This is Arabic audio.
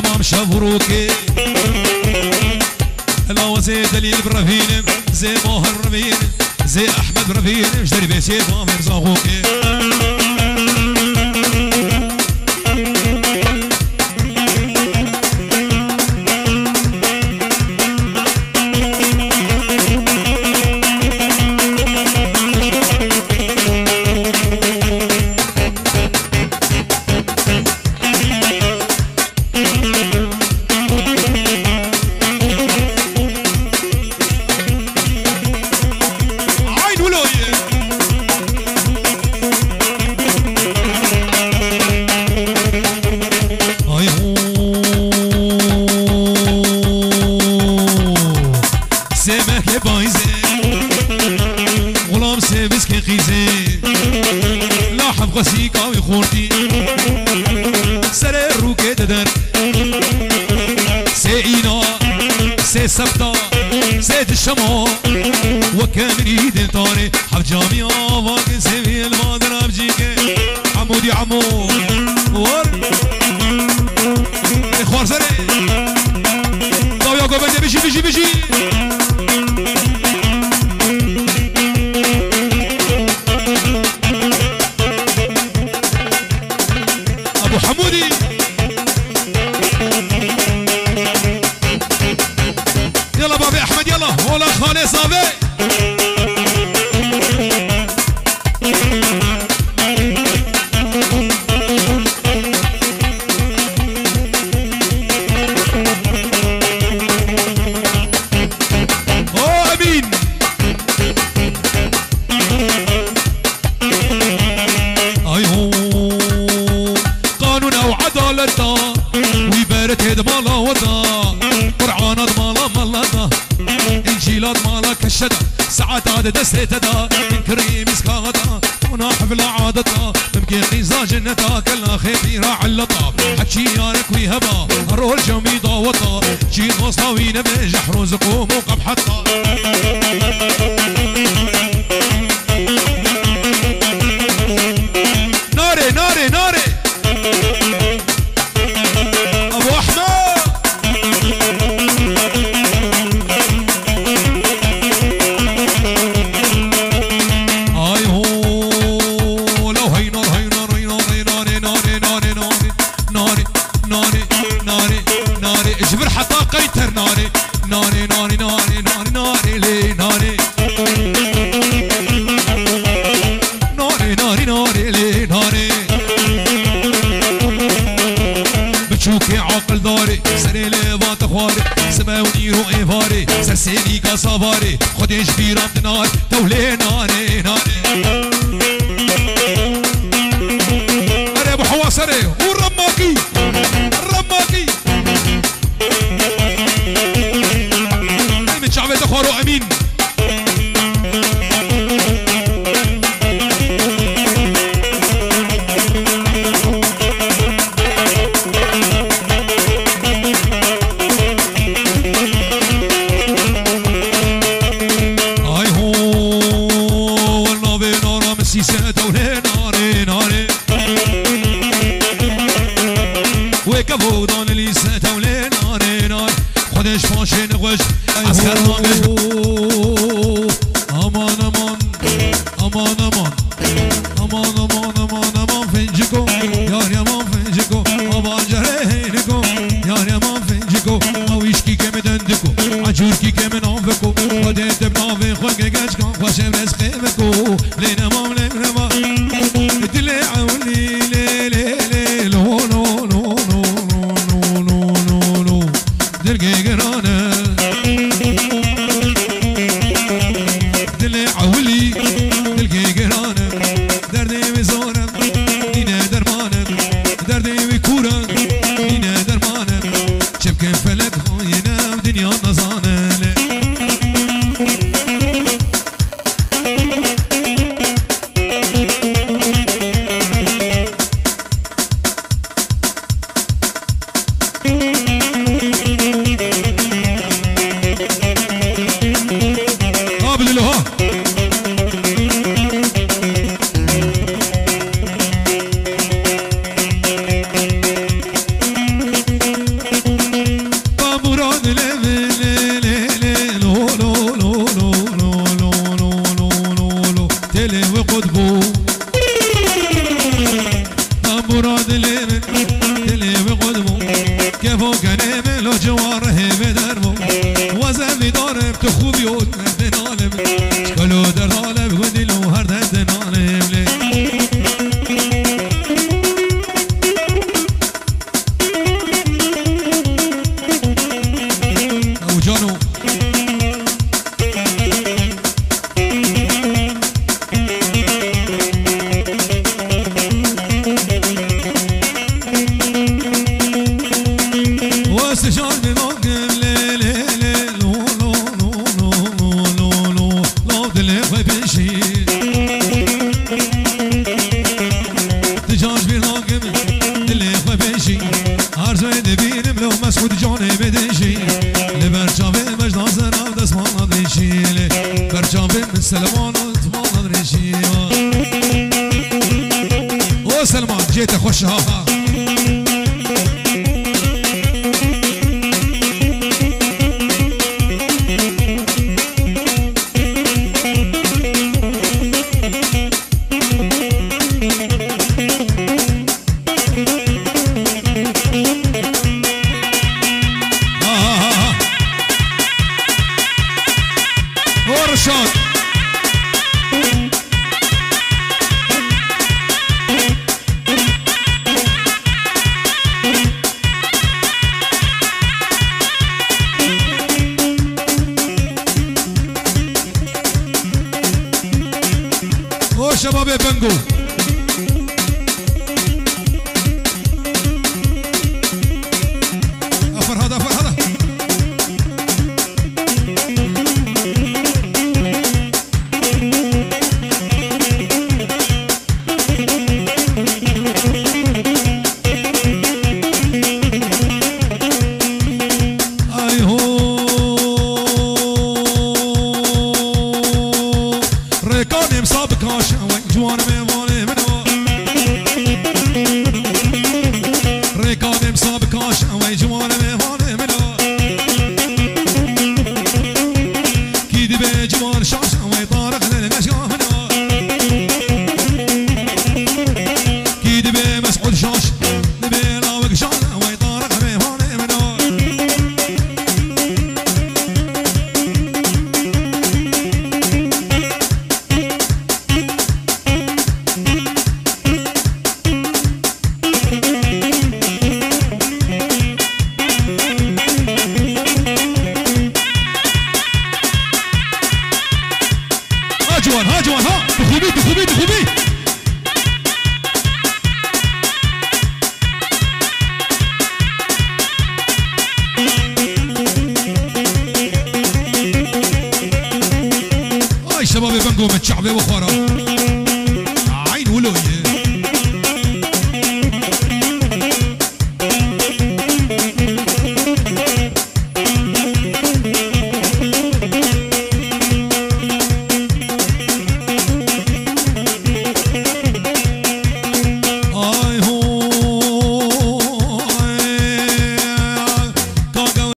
تمام شافروكي لا زي دليل برافين زي ماهر ربين زي احمد برافين جدري بيسيد مامر زاغوكي سبتا زيت الشمو وكامل يدين طاري حب جامعة واقن سيفي المادر بجيكي عمودي عمو ور اخوار سري طاو يا قوبة بيجي بيجي بيجي ابو حمودي يلا بابي احمد يلا ولا خالي صافي اوه امين ايهو قانون او عدالة ويبارك هيد مالا وطا قرعان مالا مالا انجيلات مالا كشدا ساعات عاد دستة دا كريم اسكادا وانا حفل عادتا ممكن قيزا جنتا كلا خيبي راع اللطا حكي يارك ويهبا الرول جمي ضاوطا جيد مصاوي نبي جحر زقوم وقب حطا ناري ناري ناري ابو احمد اجبر حتى قيتر ناري ناري ناري ناري ناري ناري لي ناري ناري ناري ناري لي ناري بتشوكي عقل داري سري لي بات خواري سماوني رو ايفاري سرسيني كصافاري خديش في رمض نار تولي ناري ناري اري ابو حواسري والرماكي الرماكي شعبية اخوارو امين اي هو والنبي نارا مسيسة دولي ناري ناري وكفو دان ليسة دولي ناري ناري خودش فاشي نغوش عسكر مانش امان امان امان امان امان امان امان امان فنجكو یار امان فنجکو آبان جرهینکو یار امان فنجکو اویشکی که مدندکو عجورکی که منافکو خودت بنافه خود که گچ کن خوشم رزقه بکو لینمام لینمام دل عولی لی لی لی لو لو لو لو لو لو لو درگه گرانه دل عولی دلگه گرانه دردی بزارم اینه درمانم دردی بکورم اینه درمانم چپکن فلک خواهینم دنیا نزانه بدنجي عرجي نبينم لو مسعود جاني بدنجي لبرجابي مجد زراب دسمان دريشي برجابي من سلمان وطمان دريشي او سلمان جيت خوش ها شباب بنجو فرهدة فرهدة اي هو ريكوني مسابق هاشا جوان ميماني منو ريكاني مسابق هاشا جوان ميماني منو كيدي بي جوان شاشا ويطارق للنشقا منو كيدي بي مسعود شاشا نبي لاوق شاشا ويطارق ميماني منو جوان ها جوان ها دخوبي دخوبي دخوبي هاي شباب بنقوم الشعبي وخورا عين ولويه